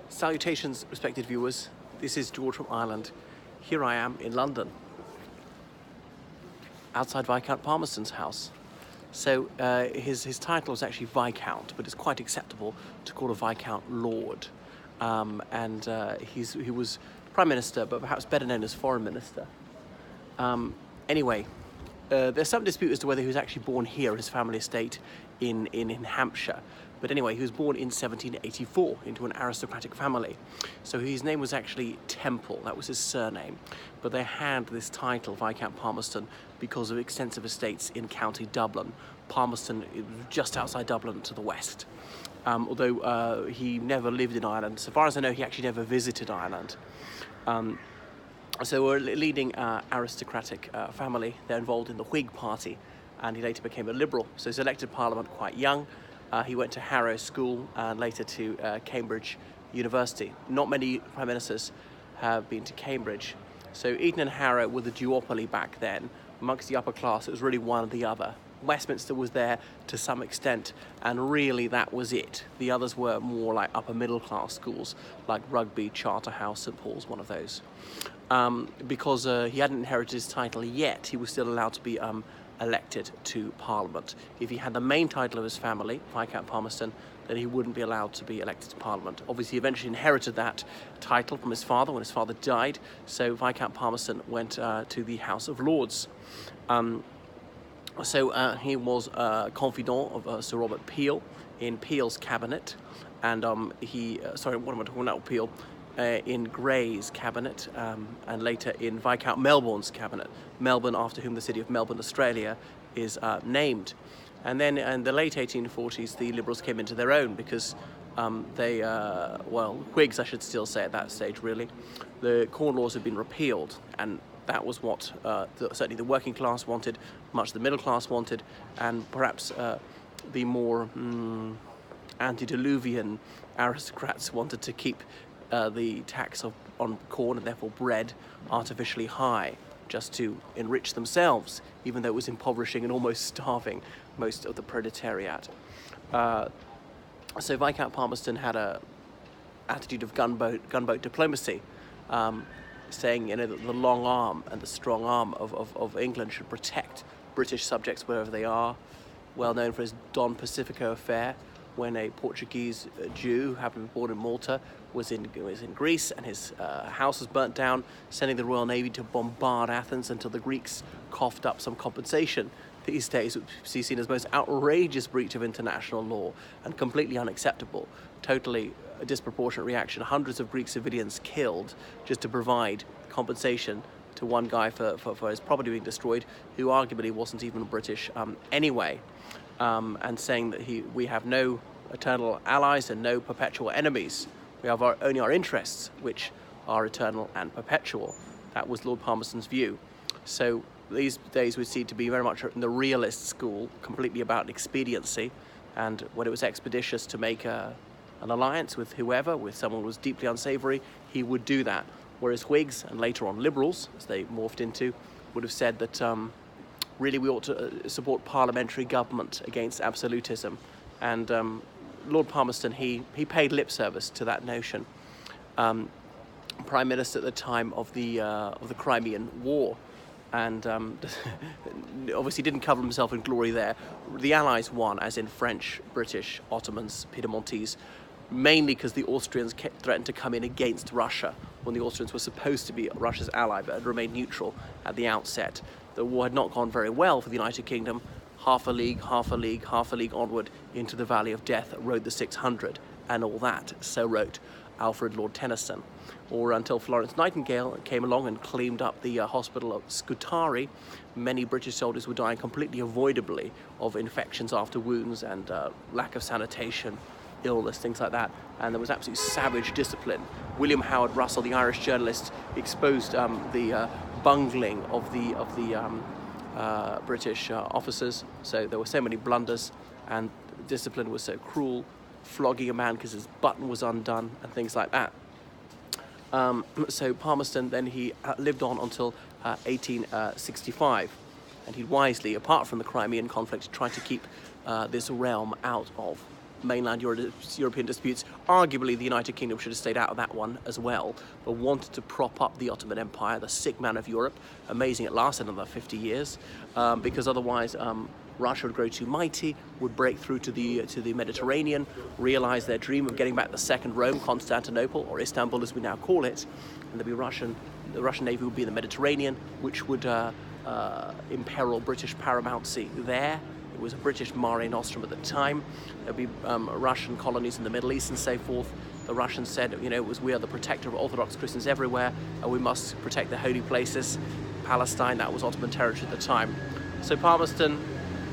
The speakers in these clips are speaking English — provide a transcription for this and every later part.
Salutations, respected viewers. This is George from Ireland. Here I am in London, outside Viscount Palmerston's house. So his title is actually Viscount, but it's quite acceptable to call a Viscount Lord. He was Prime Minister, but perhaps better known as Foreign Minister. There's some dispute as to whether he was actually born here at his family estate in Hampshire. But anyway, he was born in 1784 into an aristocratic family. So his name was actually Temple, that was his surname. But they had this title, Viscount Palmerston, because of extensive estates in County Dublin. Palmerston is just outside Dublin to the west. Although he never lived in Ireland. So far as I know, he actually never visited Ireland. So we're a leading aristocratic family. They're involved in the Whig party, and he later became a Liberal. So he's elected Parliament quite young. He went to Harrow School and later to Cambridge University. Not many Prime Ministers have been to Cambridge. So Eton and Harrow were the duopoly back then. Amongst the upper class, it was really one or the other. Westminster was there to some extent, and really that was it. The others were more like upper middle class schools, like Rugby, Charterhouse, St Paul's, one of those. Because he hadn't inherited his title yet, he was still allowed to be elected to Parliament. If he had the main title of his family, Viscount Palmerston, then he wouldn't be allowed to be elected to Parliament. Obviously, he eventually inherited that title from his father when his father died, so Viscount Palmerston went to the House of Lords. He was a confidant of Sir Robert Peel in Peel's cabinet, and Peel? In Grey's cabinet, and later in Viscount Melbourne's cabinet. Melbourne, after whom the city of Melbourne, Australia, is named. And then in the late 1840s, the Liberals came into their own because Whigs, I should still say at that stage, really. The Corn Laws had been repealed, and that was what certainly the working class wanted, much the middle class wanted, and perhaps the more antediluvian aristocrats wanted to keep the tax on corn and therefore bread artificially high, just to enrich themselves, even though it was impoverishing and almost starving most of the proletariat. So Viscount Palmerston had a attitude of gunboat diplomacy, saying that the long arm and the strong arm of England should protect British subjects wherever they are. Well known for his Don Pacifico Affair, when a Portuguese Jew who happened to be born in Malta was in Greece, and his house was burnt down, sending the Royal Navy to bombard Athens until the Greeks coughed up some compensation. These days, it would be seen as the most outrageous breach of international law and completely unacceptable. Totally a disproportionate reaction. Hundreds of Greek civilians killed just to provide compensation to one guy for his property being destroyed, who arguably wasn't even British anyway. And saying that we have no eternal allies and no perpetual enemies. We have only our interests, which are eternal and perpetual. That was Lord Palmerston's view. So these days would seem to be very much in the realist school, completely about expediency, and when it was expeditious to make an alliance with whoever, with someone who was deeply unsavoury, he would do that. Whereas Whigs, and later on Liberals, as they morphed into, would have said that really we ought to support parliamentary government against absolutism. And Lord Palmerston, he paid lip service to that notion. Prime Minister at the time of the Crimean War, and obviously didn't cover himself in glory there. The Allies won, as in French, British, Ottomans, Piedmontese, mainly because the Austrians threatened to come in against Russia when the Austrians were supposed to be Russia's ally but had remained neutral at the outset. The war had not gone very well for the United Kingdom. Half a league onward into the Valley of Death rode the 600, and all that, so wrote Alfred Lord Tennyson. Or until Florence Nightingale came along and cleaned up the hospital of Scutari, many British soldiers were dying completely avoidably of infections after wounds and lack of sanitation, illness, things like that, and there was absolute savage discipline. William Howard Russell, the Irish journalist, exposed the bungling of the British officers. So there were so many blunders, and discipline was so cruel, flogging a man because his button was undone and things like that. So Palmerston then he lived on until 1865, and he wisely, apart from the Crimean conflict, tried to keep this realm out of mainland European disputes. Arguably, the United Kingdom should have stayed out of that one as well, but wanted to prop up the Ottoman Empire, the sick man of Europe. Amazing it lasted another 50 years, because otherwise Russia would grow too mighty, would break through to the Mediterranean, realize their dream of getting back the second Rome, Constantinople, or Istanbul as we now call it, and the Russian Navy would be in the Mediterranean, which would imperil British paramountcy there. It was a British Mare Nostrum at the time. There'd be Russian colonies in the Middle East and so forth. The Russians said, you know, we are the protector of Orthodox Christians everywhere, and we must protect the holy places. Palestine, that was Ottoman territory at the time. So Palmerston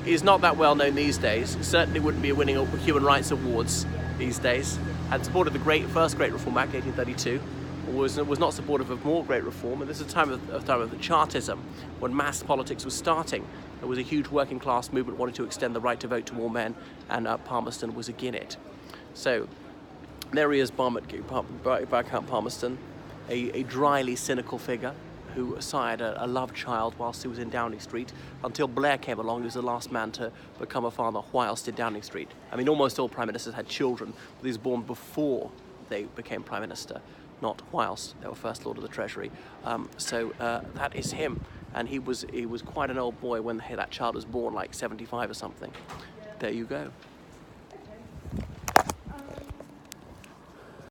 is not that well known these days. Certainly wouldn't be winning human rights awards these days. Had supported the first Great Reform Act, 1832. Was not supportive of more great reform, and this is a time of the Chartism, when mass politics was starting. There was a huge working class movement wanting to extend the right to vote to more men, and Palmerston was against it. So there he is, Viscount Palmerston, a dryly cynical figure who sired a love child whilst he was in Downing Street, until Blair came along. He was the last man to become a father whilst in Downing Street. I mean, almost all prime ministers had children, but he was born before they became prime minister, not whilst they were First Lord of the Treasury. So that is him, and he was quite an old boy when that child was born, like 75 or something. There you go.